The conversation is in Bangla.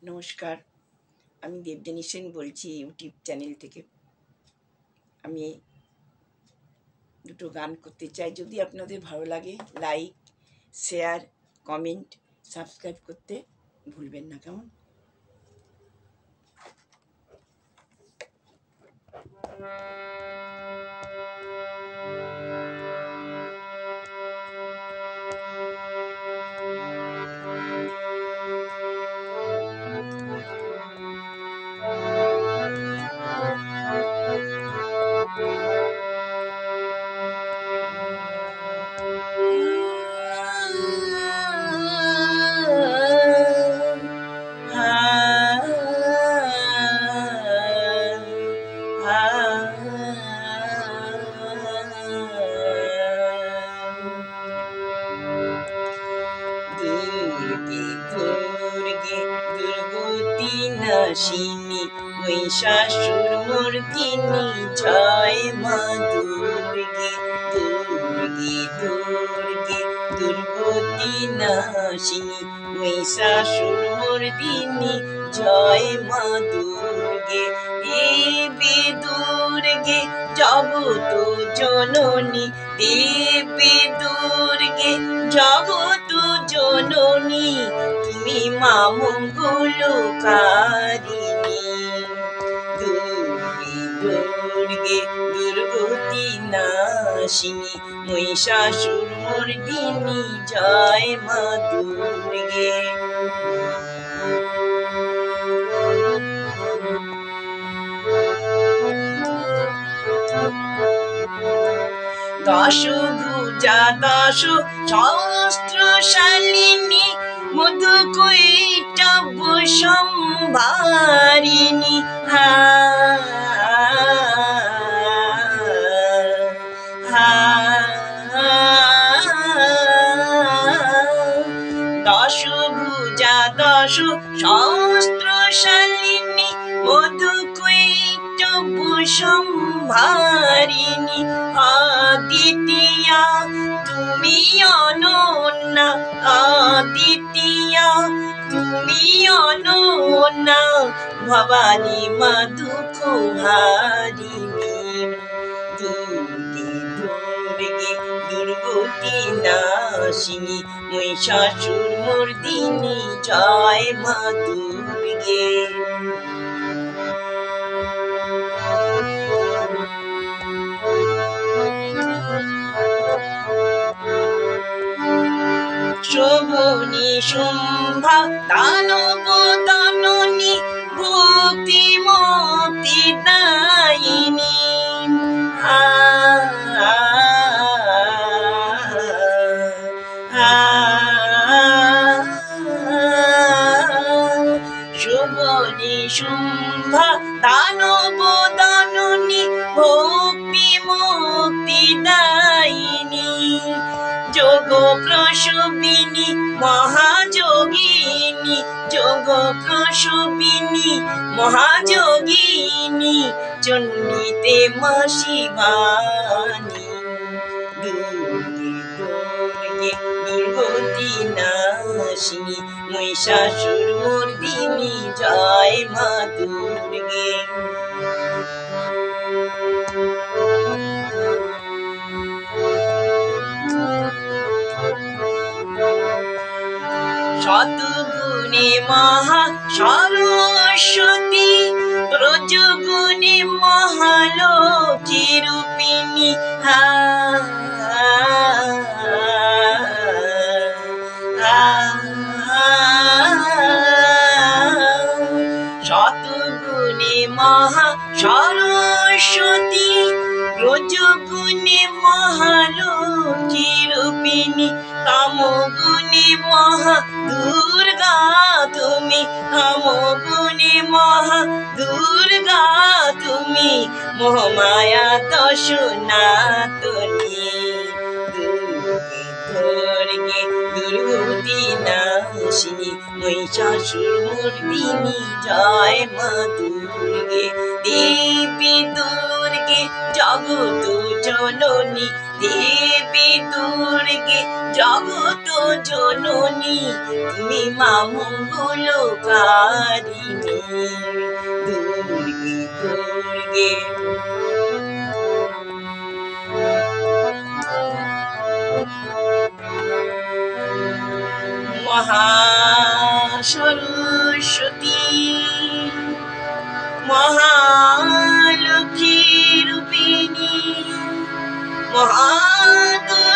নমস্কার, আমি দেবযানী সেন বলছি ইউটিউব চ্যানেল থেকে। আমি দুটো গান করতে চাই। যদি আপনাদের ভালো লাগে লাইক, শেয়ার, কমেন্ট, সাবস্ক্রাইব করতে ভুলবেন না, কেমন? দুর্গতি নাশিনী মহিষাসুর মর্দিনী জয় মা দুর্গে। দুর্গে দুর্গে দুর্গতি নাশিনী মহিষাসুর মর্দিনী জয় মা দুর্গে। দেবী দুর্গে জগত জননী, দেবী দুর্গে জগত জননী, তুমি মা মঙ্গলকারিণী। দুর্গে দুর্গে দুর্গতি নাশিনী মহিষাসুর মর্দিনী জয় মা দুর্গে। দশভুজা দশ সহস্রশালিনী মধুকৈটভ সম্ভারিণী। দশভুজা দশ সহস্রশালিনী মধুকৈটভ সম্ভারিণী। অদ্বিতীয়া তুমি অনন্যা, অদ্বিতীয়া তুমি অনন্যা, ভবানী মা দুঃখ হারিণী। দুর্গে দুর্গে দুর্গতি নাশিনী মহিষাসুর মর্দিনী জয় মা দুর্গে। শোভনী শুম্ভা দানব দাননী ভক্তি মুক্তি দায়িনী। শোভনী শুম্ভা দানব দাননী ভক্তি মুক্তি দায়িনী। যোগ প্রসবিনী মহাযোগিনী, যোগ প্রসবিনী মহাযোগিনী, চণ্ডীতে মা শিবানী। দুর্গে দুর্গে দুর্গতি নাশিনী মহিষাসুর মর্দিনী জয় মা দুর্গে। শতগুণে মহা সরস্বতী, রজগুণে মহালক্ষ্মী রূপিণী। শতগুণে মহা সরস্বতী, রজগুণে মহালক্ষ্মী রূপিণী। তমগুণে মহা দুর্গা তুমি, তমগুণে মহা দুর্গা তুমি, মোহমায়া দশ নাতনী। দুর্গে দুর্গে দুর্গতি নাশিনী মহিষাসুর মর্দিনী জয় মা দুর্গে। দেবী দুর্গে দুর্গে জগত জননী, দেবী দুর্গে জগত জননী, তুমি মা মঙ্গলকারিণী। দুর্গে দুর্গে মহাসরস্বতী, মহালক্ষ্মী রূপিণী, মহাদুর্গা